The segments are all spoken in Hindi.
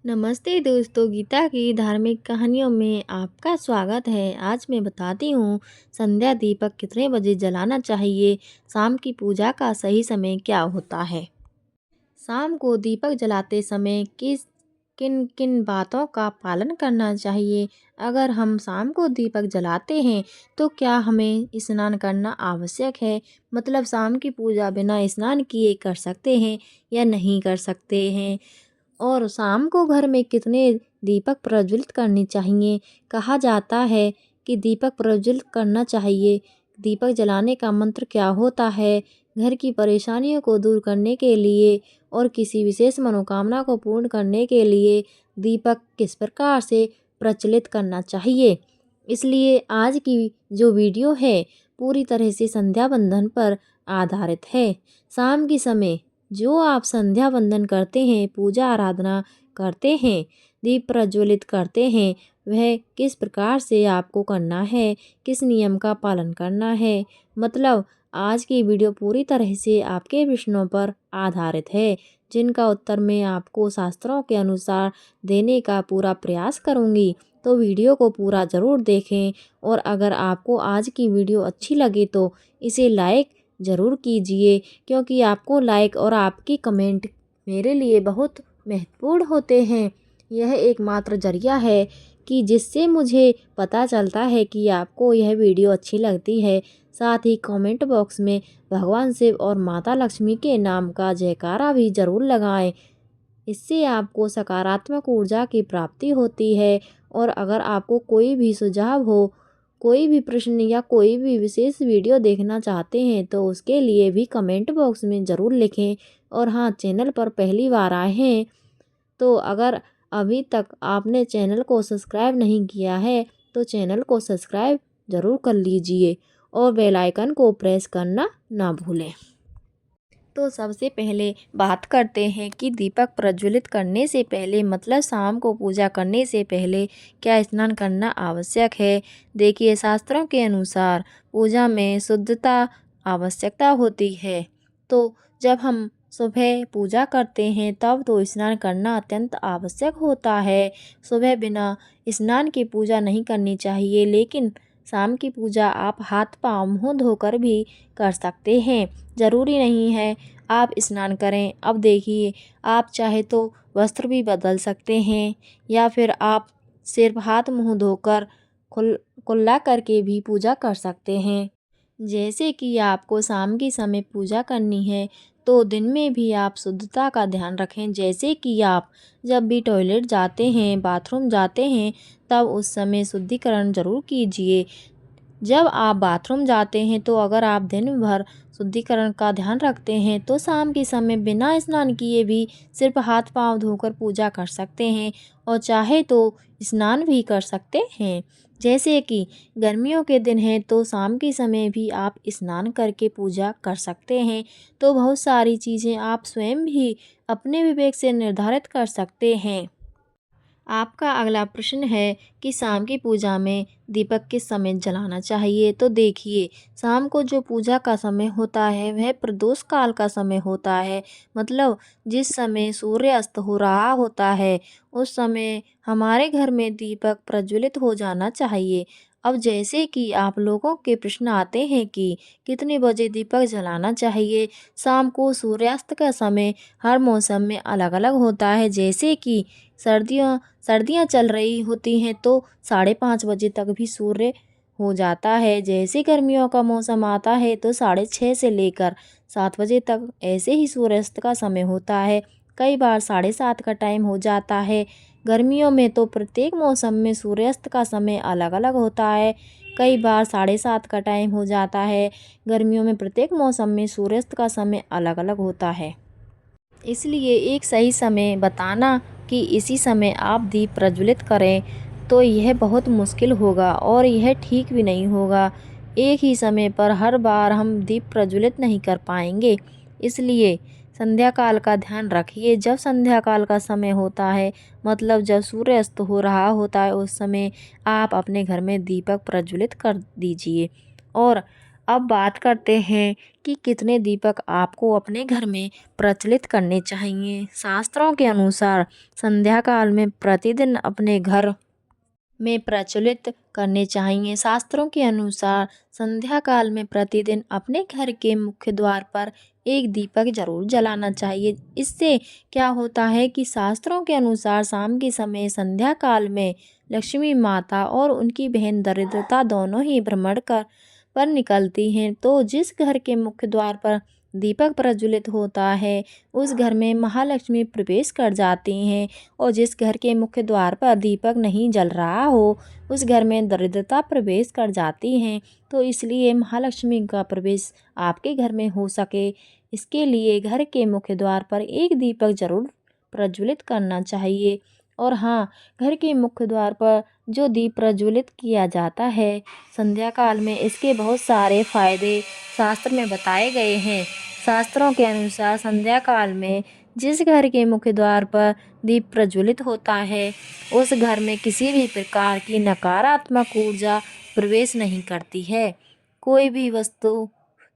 नमस्ते दोस्तों, गीता की धार्मिक कहानियों में आपका स्वागत है। आज मैं बताती हूँ संध्या दीपक कितने बजे जलाना चाहिए, शाम की पूजा का सही समय क्या होता है। शाम को दीपक जलाते समय किन किन बातों का पालन करना चाहिए। अगर हम शाम को दीपक जलाते हैं तो क्या हमें स्नान करना आवश्यक है, मतलब शाम की पूजा बिना स्नान किए कर सकते हैं या नहीं कर सकते हैं। और शाम को घर में कितने दीपक प्रज्वलित करने चाहिए। कहा जाता है कि दीपक प्रज्वलित करना चाहिए। दीपक जलाने का मंत्र क्या होता है, घर की परेशानियों को दूर करने के लिए और किसी विशेष मनोकामना को पूर्ण करने के लिए दीपक किस प्रकार से प्रज्वलित करना चाहिए। इसलिए आज की जो वीडियो है पूरी तरह से संध्या बंदन पर आधारित है। शाम के समय जो आप संध्या वंदन करते हैं, पूजा आराधना करते हैं, दीप प्रज्वलित करते हैं, वह किस प्रकार से आपको करना है, किस नियम का पालन करना है। मतलब आज की वीडियो पूरी तरह से आपके प्रश्नों पर आधारित है, जिनका उत्तर मैं आपको शास्त्रों के अनुसार देने का पूरा प्रयास करूंगी। तो वीडियो को पूरा ज़रूर देखें और अगर आपको आज की वीडियो अच्छी लगे तो इसे लाइक ज़रूर कीजिए, क्योंकि आपको लाइक और आपकी कमेंट मेरे लिए बहुत महत्वपूर्ण होते हैं। यह एकमात्र जरिया है कि जिससे मुझे पता चलता है कि आपको यह वीडियो अच्छी लगती है। साथ ही कमेंट बॉक्स में भगवान शिव और माता लक्ष्मी के नाम का जयकारा भी ज़रूर लगाएं। इससे आपको सकारात्मक ऊर्जा की प्राप्ति होती है। और अगर आपको कोई भी सुझाव हो, कोई भी प्रश्न या कोई भी विशेष वीडियो देखना चाहते हैं तो उसके लिए भी कमेंट बॉक्स में ज़रूर लिखें। और हाँ, चैनल पर पहली बार आए हैं तो अगर अभी तक आपने चैनल को सब्सक्राइब नहीं किया है तो चैनल को सब्सक्राइब ज़रूर कर लीजिए और बेल आइकन को प्रेस करना ना भूलें। तो सबसे पहले बात करते हैं कि दीपक प्रज्वलित करने से पहले, मतलब शाम को पूजा करने से पहले क्या स्नान करना आवश्यक है। देखिए, शास्त्रों के अनुसार पूजा में शुद्धता आवश्यकता होती है। तो जब हम सुबह पूजा करते हैं तब तो स्नान करना अत्यंत आवश्यक होता है। सुबह बिना स्नान के पूजा नहीं करनी चाहिए, लेकिन शाम की पूजा आप हाथ पाँव मुँह धोकर भी कर सकते हैं। ज़रूरी नहीं है आप स्नान करें। अब देखिए, आप चाहे तो वस्त्र भी बदल सकते हैं या फिर आप सिर्फ हाथ मुंह धोकर कुल्ला करके भी पूजा कर सकते हैं। जैसे कि आपको शाम के समय पूजा करनी है तो दिन में भी आप शुद्धता का ध्यान रखें। जैसे कि आप जब भी टॉयलेट जाते हैं, बाथरूम जाते हैं, तब उस समय शुद्धिकरण ज़रूर कीजिए। जब आप बाथरूम जाते हैं तो अगर आप दिन भर शुद्धिकरण का ध्यान रखते हैं तो शाम के समय बिना स्नान किए भी सिर्फ हाथ पांव धोकर पूजा कर सकते हैं और चाहे तो स्नान भी कर सकते हैं। जैसे कि गर्मियों के दिन हैं तो शाम के समय भी आप स्नान करके पूजा कर सकते हैं। तो बहुत सारी चीज़ें आप स्वयं भी अपने विवेक से निर्धारित कर सकते हैं। आपका अगला प्रश्न है कि शाम की पूजा में दीपक किस समय जलाना चाहिए। तो देखिए, शाम को जो पूजा का समय होता है वह प्रदोष काल का समय होता है। मतलब जिस समय सूर्य अस्त हो रहा होता है उस समय हमारे घर में दीपक प्रज्वलित हो जाना चाहिए। अब जैसे कि आप लोगों के प्रश्न आते हैं कि कितने बजे दीपक जलाना चाहिए। शाम को सूर्यास्त का समय हर मौसम में अलग अलग होता है। जैसे कि सर्दियाँ चल रही होती हैं तो 5:30 बजे तक भी सूर्य हो जाता है। जैसे गर्मियों का मौसम आता है तो 6:30 से लेकर 7 बजे तक ऐसे ही सूर्यास्त का समय होता है। कई बार 7:30 का टाइम हो जाता है। गर्मियों में तो प्रत्येक मौसम में सूर्यास्त का समय अलग अलग होता है। कई बार 7:30 का टाइम हो जाता है। गर्मियों में प्रत्येक मौसम में सूर्यास्त का समय अलग अलग होता है। इसलिए एक सही समय बताना कि इसी समय आप दीप प्रज्वलित करें तो यह बहुत मुश्किल होगा और यह ठीक भी नहीं होगा। एक ही समय पर हर बार हम दीप प्रज्वलित नहीं कर पाएंगे। इसलिए संध्या काल का ध्यान रखिए। जब संध्या काल का समय होता है, मतलब जब सूर्य अस्त हो रहा होता है, उस समय आप अपने घर में दीपक प्रज्वलित कर दीजिए। और अब बात करते हैं कि कितने दीपक आपको अपने घर में प्रज्वलित करने चाहिए। शास्त्रों के अनुसार संध्या काल में प्रतिदिन अपने घर में प्रज्वलित करने चाहिए। शास्त्रों के अनुसार संध्या काल में प्रतिदिन अपने घर के मुख्य द्वार पर एक दीपक जरूर जलाना चाहिए। इससे क्या होता है कि शास्त्रों के अनुसार शाम के समय संध्या काल में लक्ष्मी माता और उनकी बहन दरिद्रता दोनों ही भ्रमण कर पर निकलती हैं, तो जिस घर के मुख्य द्वार पर दीपक प्रज्वलित होता है उस घर में महालक्ष्मी प्रवेश कर जाती हैं, और जिस घर के मुख्य द्वार पर दीपक नहीं जल रहा हो उस घर में दरिद्रता प्रवेश कर जाती हैं। तो इसलिए महालक्ष्मी का प्रवेश आपके घर में हो सके, इसके लिए घर के मुख्य द्वार पर एक दीपक जरूर प्रज्वलित करना चाहिए। और हाँ, घर के मुख्य द्वार पर जो दीप प्रज्वलित किया जाता है संध्या काल में, इसके बहुत सारे फायदे शास्त्र में बताए गए हैं। शास्त्रों के अनुसार संध्या काल में जिस घर के मुख्य द्वार पर दीप प्रज्वलित होता है उस घर में किसी भी प्रकार की नकारात्मक ऊर्जा प्रवेश नहीं करती है। कोई भी वस्तु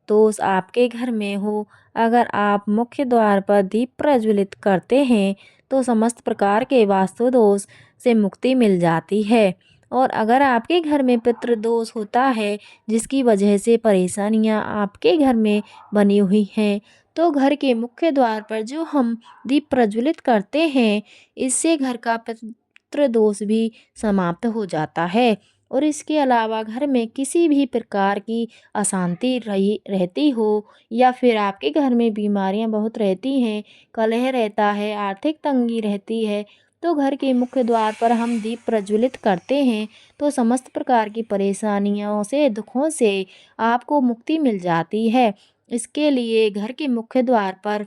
दोष आपके घर में हो, अगर आप मुख्य द्वार पर दीप प्रज्वलित करते हैं तो समस्त प्रकार के वास्तु दोष से मुक्ति मिल जाती है। और अगर आपके घर में पितृ दोष होता है जिसकी वजह से परेशानियां आपके घर में बनी हुई हैं, तो घर के मुख्य द्वार पर जो हम दीप प्रज्वलित करते हैं इससे घर का पितृ दोष भी समाप्त हो जाता है। और इसके अलावा घर में किसी भी प्रकार की अशांति रही रहती हो या फिर आपके घर में बीमारियां बहुत रहती हैं, कलह रहता है, आर्थिक तंगी रहती है, तो घर के मुख्य द्वार पर हम दीप प्रज्वलित करते हैं तो समस्त प्रकार की परेशानियों से, दुखों से आपको मुक्ति मिल जाती है। इसके लिए घर के मुख्य द्वार पर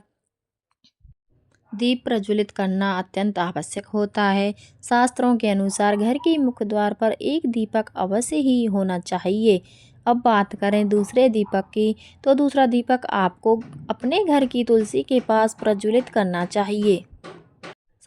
दीप प्रज्वलित करना अत्यंत आवश्यक होता है। शास्त्रों के अनुसार घर के मुख्य द्वार पर एक दीपक अवश्य ही होना चाहिए। अब बात करें दूसरे दीपक की, तो दूसरा दीपक आपको अपने घर की तुलसी के पास प्रज्वलित करना चाहिए।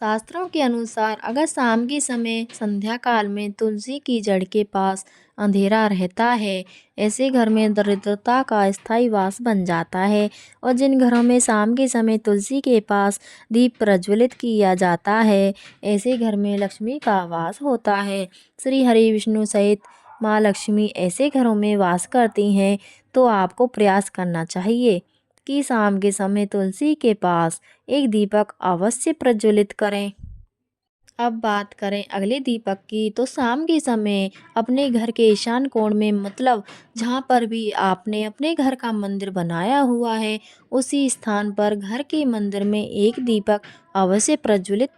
शास्त्रों के अनुसार अगर शाम के समय संध्या काल में तुलसी की जड़ के पास अंधेरा रहता है, ऐसे घर में दरिद्रता का स्थायी वास बन जाता है। और जिन घरों में शाम के समय तुलसी के पास दीप प्रज्वलित किया जाता है ऐसे घर में लक्ष्मी का वास होता है। श्री हरि विष्णु सहित माँ लक्ष्मी ऐसे घरों में वास करती हैं, तो आपको प्रयास करना चाहिए कि शाम के समय तुलसी के पास एक दीपक अवश्य प्रज्वलित करें। अब बात करें अगले दीपक की, तो शाम के समय अपने घर के ईशान कोण में, मतलब जहाँ पर भी आपने अपने घर का मंदिर बनाया हुआ है उसी स्थान पर घर के मंदिर में एक दीपक अवश्य प्रज्वलित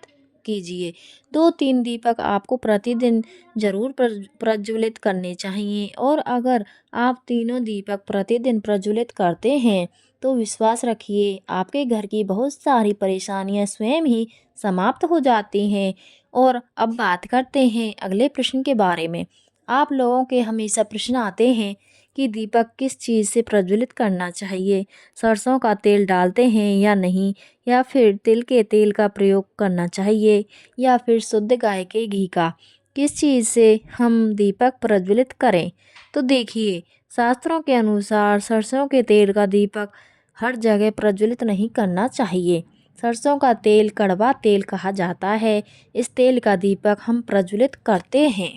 कीजिए। 2-3 दीपक आपको प्रतिदिन जरूर प्रज्वलित करने चाहिए। और अगर आप तीनों दीपक प्रतिदिन प्रज्वलित करते हैं तो विश्वास रखिए आपके घर की बहुत सारी परेशानियां स्वयं ही समाप्त हो जाती हैं। और अब बात करते हैं अगले प्रश्न के बारे में। आप लोगों के हमेशा प्रश्न आते हैं कि दीपक किस चीज़ से प्रज्वलित करना चाहिए, सरसों का तेल डालते हैं या नहीं, या फिर तिल के तेल का प्रयोग करना चाहिए, या फिर शुद्ध गाय के घी का, किस चीज़ से हम दीपक प्रज्वलित करें। तो देखिए, शास्त्रों के अनुसार सरसों के तेल का दीपक हर जगह प्रज्वलित नहीं करना चाहिए। सरसों का तेल कड़वा तेल कहा जाता है। इस तेल का दीपक हम प्रज्वलित करते हैं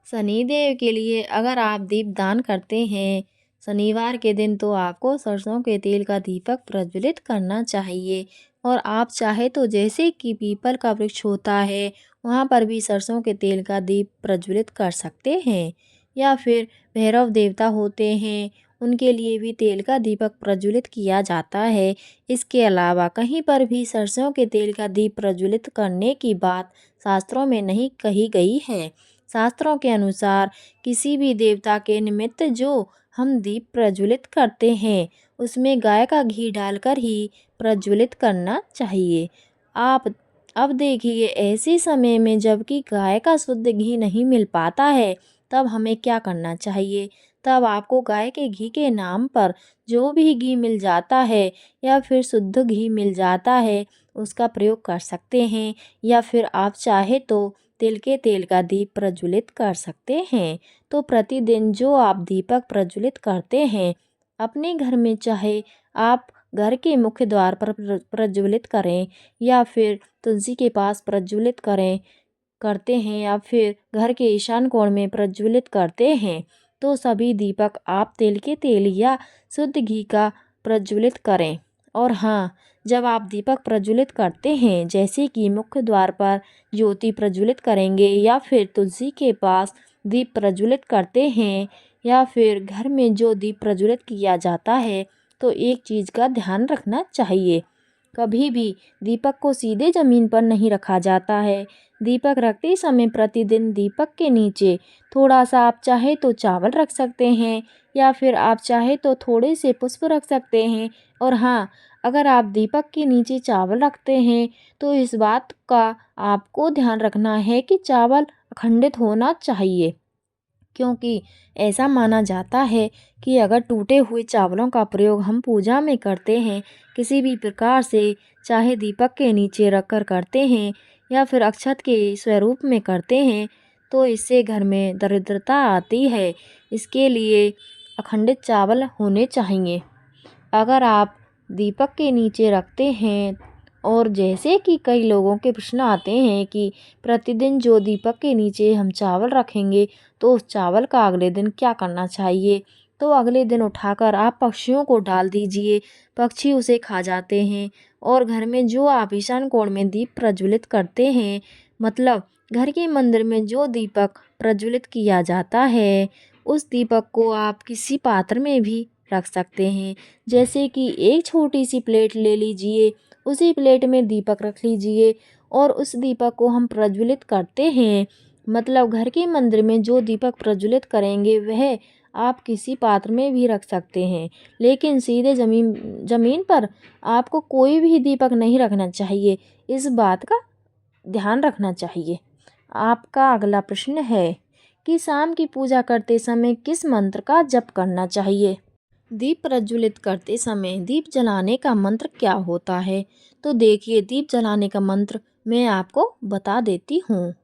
शनिदेव के लिए। अगर आप दीप दान करते हैं शनिवार के दिन तो आपको सरसों के तेल का दीपक प्रज्वलित करना चाहिए। और आप चाहे तो जैसे कि पीपल का वृक्ष होता है वहाँ पर भी सरसों के तेल का दीप प्रज्वलित कर सकते हैं, या फिर भैरव देवता होते हैं उनके लिए भी तेल का दीपक प्रज्वलित किया जाता है। इसके अलावा कहीं पर भी सरसों के तेल का दीप प्रज्वलित करने की बात शास्त्रों में नहीं कही गई है। शास्त्रों के अनुसार किसी भी देवता के निमित्त जो हम दीप प्रज्वलित करते हैं उसमें गाय का घी डालकर ही प्रज्वलित करना चाहिए। आप अब देखिए, ऐसे समय में जबकि गाय का शुद्ध घी नहीं मिल पाता है तब हमें क्या करना चाहिए। तब आपको गाय के घी के नाम पर जो भी घी मिल जाता है या फिर शुद्ध घी मिल जाता है उसका प्रयोग कर सकते हैं, या फिर आप चाहे तो तिल के तेल का दीप प्रज्वलित कर सकते हैं। तो प्रतिदिन जो आप दीपक प्रज्वलित करते हैं अपने घर में, चाहे आप घर के मुख्य द्वार पर प्रज्वलित करें या फिर तुलसी के पास प्रज्वलित करते हैं या फिर घर के ईशान कोण में प्रज्वलित करते हैं, तो सभी दीपक आप तिल के तेल या शुद्ध घी का प्रज्वलित करें। और हाँ, जब आप दीपक प्रज्वलित करते हैं, जैसे कि मुख्य द्वार पर ज्योति प्रज्वलित करेंगे या फिर तुलसी के पास दीप प्रज्वलित करते हैं या फिर घर में जो दीप प्रज्वलित किया जाता है, तो एक चीज़ का ध्यान रखना चाहिए। कभी भी दीपक को सीधे ज़मीन पर नहीं रखा जाता है। दीपक रखते समय प्रतिदिन दीपक के नीचे थोड़ा सा आप चाहे तो चावल रख सकते हैं या फिर आप चाहे तो थोड़े से पुष्प रख सकते हैं। और हाँ, अगर आप दीपक के नीचे चावल रखते हैं तो इस बात का आपको ध्यान रखना है कि चावल अखंडित होना चाहिए, क्योंकि ऐसा माना जाता है कि अगर टूटे हुए चावलों का प्रयोग हम पूजा में करते हैं, किसी भी प्रकार से, चाहे दीपक के नीचे रखकर करते हैं या फिर अक्षत के स्वरूप में करते हैं, तो इससे घर में दरिद्रता आती है। इसके लिए अखंडित चावल होने चाहिए। अगर आप दीपक के नीचे रखते हैं, और जैसे कि कई लोगों के प्रश्न आते हैं कि प्रतिदिन जो दीपक के नीचे हम चावल रखेंगे तो उस चावल का अगले दिन क्या करना चाहिए, तो अगले दिन उठाकर आप पक्षियों को डाल दीजिए, पक्षी उसे खा जाते हैं। और घर में जो आप ईशान कोण में दीप प्रज्वलित करते हैं, मतलब घर के मंदिर में जो दीपक प्रज्वलित किया जाता है, उस दीपक को आप किसी पात्र में भी रख सकते हैं। जैसे कि एक छोटी सी प्लेट ले लीजिए, उसी प्लेट में दीपक रख लीजिए और उस दीपक को हम प्रज्वलित करते हैं। मतलब घर के मंदिर में जो दीपक प्रज्वलित करेंगे वह आप किसी पात्र में भी रख सकते हैं, लेकिन सीधे ज़मीन पर आपको कोई भी दीपक नहीं रखना चाहिए। इस बात का ध्यान रखना चाहिए। आपका अगला प्रश्न है कि शाम की पूजा करते समय किस मंत्र का जप करना चाहिए। दीप प्रज्वलित करते समय दीप जलाने का मंत्र क्या होता है? तो देखिए, दीप जलाने का मंत्र मैं आपको बता देती हूँ।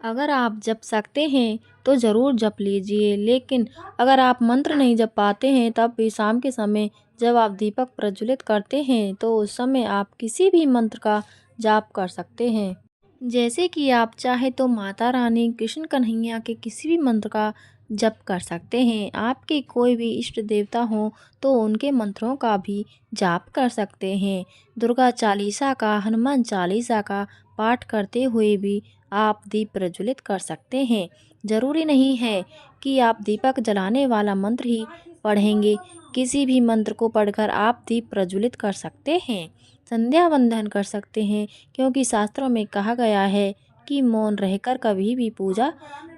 अगर आप जप सकते हैं तो ज़रूर जप लीजिए, लेकिन अगर आप मंत्र नहीं जप पाते हैं तब भी शाम के समय जब आप दीपक प्रज्वलित करते हैं तो उस समय आप किसी भी मंत्र का जाप कर सकते हैं। जैसे कि आप चाहे तो माता रानी, कृष्ण कन्हैया के किसी भी मंत्र का जप कर सकते हैं। आपके कोई भी इष्ट देवता हो तो उनके मंत्रों का भी जाप कर सकते हैं। दुर्गा चालीसा का, हनुमान चालीसा का पाठ करते हुए भी आप दीप प्रज्वलित कर सकते हैं। ज़रूरी नहीं है कि आप दीपक जलाने वाला मंत्र ही पढ़ेंगे, किसी भी मंत्र को पढ़कर आप दीप प्रज्वलित कर सकते हैं। संध्या वंदन कर सकते हैं, क्योंकि शास्त्रों में कहा गया है कि मौन रहकर कभी भी पूजा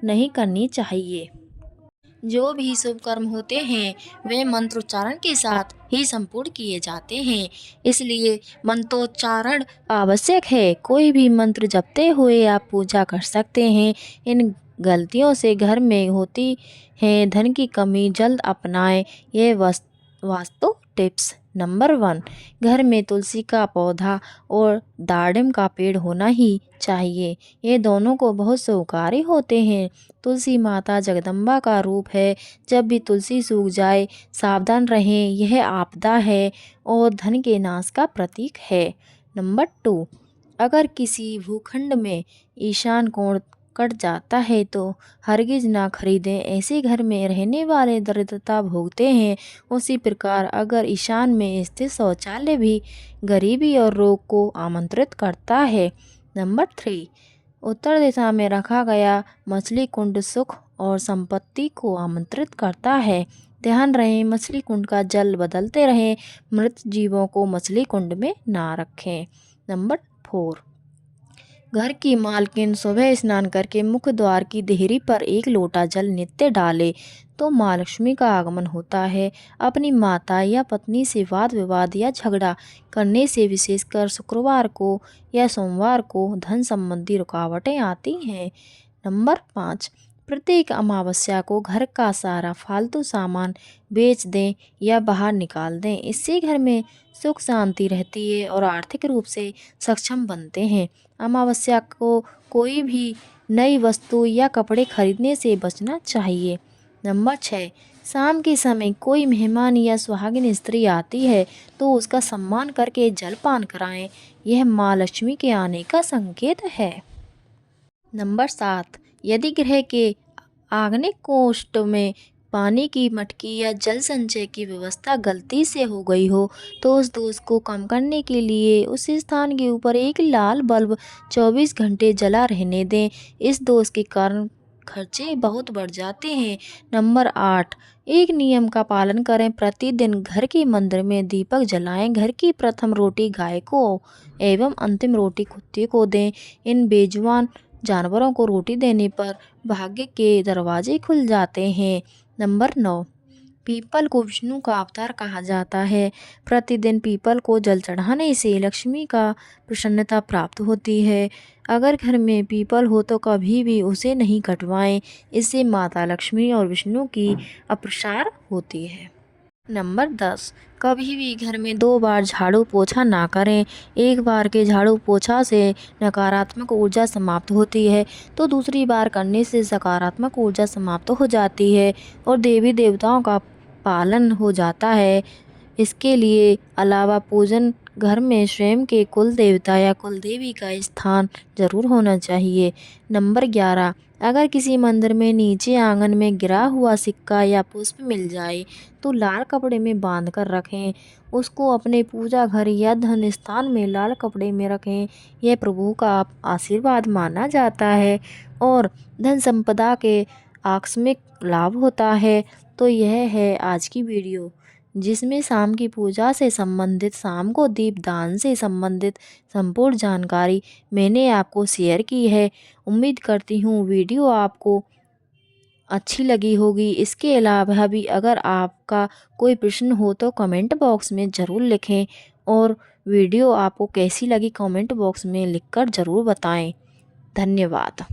नहीं करनी चाहिए। जो भी शुभ कर्म होते हैं वे मंत्रोच्चारण के साथ ही संपूर्ण किए जाते हैं, इसलिए मंत्रोच्चारण आवश्यक है। कोई भी मंत्र जपते हुए आप पूजा कर सकते हैं। इन गलतियों से घर में होती है धन की कमी, जल्द अपनाएं ये वास्तु टिप्स। नंबर 1, घर में तुलसी का पौधा और दाड़िम का पेड़ होना ही चाहिए। ये दोनों को बहुत शुभकारी होते हैं। तुलसी माता जगदम्बा का रूप है। जब भी तुलसी सूख जाए सावधान रहें, यह आपदा है और धन के नाश का प्रतीक है। नंबर 2, अगर किसी भूखंड में ईशान कोण कट जाता है तो हरगिज ना खरीदें, ऐसे घर में रहने वाले दरिद्रता भोगते हैं। उसी प्रकार अगर ईशान में स्थित शौचालय भी गरीबी और रोग को आमंत्रित करता है। नंबर 3, उत्तर दिशा में रखा गया मछली कुंड सुख और संपत्ति को आमंत्रित करता है। ध्यान रहे मछली कुंड का जल बदलते रहे, मृत जीवों को मछली कुंड में ना रखें। नंबर 4, घर की मालकिन सुबह स्नान करके मुख्य द्वार की देहरी पर एक लोटा जल नित्य डाले तो माँ लक्ष्मी का आगमन होता है। अपनी माता या पत्नी से वाद विवाद या झगड़ा करने से विशेषकर शुक्रवार को या सोमवार को धन संबंधी रुकावटें आती हैं। नंबर 5, प्रत्येक अमावस्या को घर का सारा फालतू सामान बेच दें या बाहर निकाल दें। इससे घर में सुख शांति रहती है और आर्थिक रूप से सक्षम बनते हैं। अमावस्या को कोई भी नई वस्तु या कपड़े खरीदने से बचना चाहिए। नंबर 6, शाम के समय कोई मेहमान या सुहागिन स्त्री आती है तो उसका सम्मान करके जलपान कराएं। यह माँ लक्ष्मी के आने का संकेत है। नंबर 7, यदि गृह के आग्नेय कोष्ठ में पानी की मटकी या जल संचय की व्यवस्था गलती से हो गई हो तो उस दोष को कम करने के लिए उस स्थान के ऊपर एक लाल बल्ब 24 घंटे जला रहने दें। इस दोष के कारण खर्चे बहुत बढ़ जाते हैं। नंबर 8, एक नियम का पालन करें, प्रतिदिन घर के मंदिर में दीपक जलाएं। घर की प्रथम रोटी गाय को एवं अंतिम रोटी कुत्ते को दें। इन बेजुबान जानवरों को रोटी देने पर भाग्य के दरवाजे खुल जाते हैं। नंबर 9, पीपल को विष्णु का अवतार कहा जाता है। प्रतिदिन पीपल को जल चढ़ाने से लक्ष्मी का प्रसन्नता प्राप्त होती है। अगर घर में पीपल हो तो कभी भी उसे नहीं कटवाएं, इससे माता लक्ष्मी और विष्णु की अप्रसार होती है। नंबर 10, कभी भी घर में 2 बार झाड़ू पोछा ना करें। एक बार के झाड़ू पोछा से नकारात्मक ऊर्जा समाप्त होती है तो दूसरी बार करने से सकारात्मक ऊर्जा समाप्त हो जाती है और देवी देवताओं का पालन हो जाता है। इसके लिए अलावा पूजन घर में स्वयं के कुल देवता या कुल देवी का स्थान जरूर होना चाहिए। नंबर 11, अगर किसी मंदिर में नीचे आंगन में गिरा हुआ सिक्का या पुष्प मिल जाए तो लाल कपड़े में बांध कर रखें। उसको अपने पूजा घर या धन स्थान में लाल कपड़े में रखें। यह प्रभु का आशीर्वाद माना जाता है और धन संपदा के आकस्मिक लाभ होता है। तो यह है आज की वीडियो जिसमें शाम की पूजा से संबंधित, शाम को दीप दान से संबंधित संपूर्ण जानकारी मैंने आपको शेयर की है। उम्मीद करती हूँ वीडियो आपको अच्छी लगी होगी। इसके अलावा भी अगर आपका कोई प्रश्न हो तो कमेंट बॉक्स में ज़रूर लिखें और वीडियो आपको कैसी लगी कमेंट बॉक्स में लिखकर ज़रूर बताएं। धन्यवाद।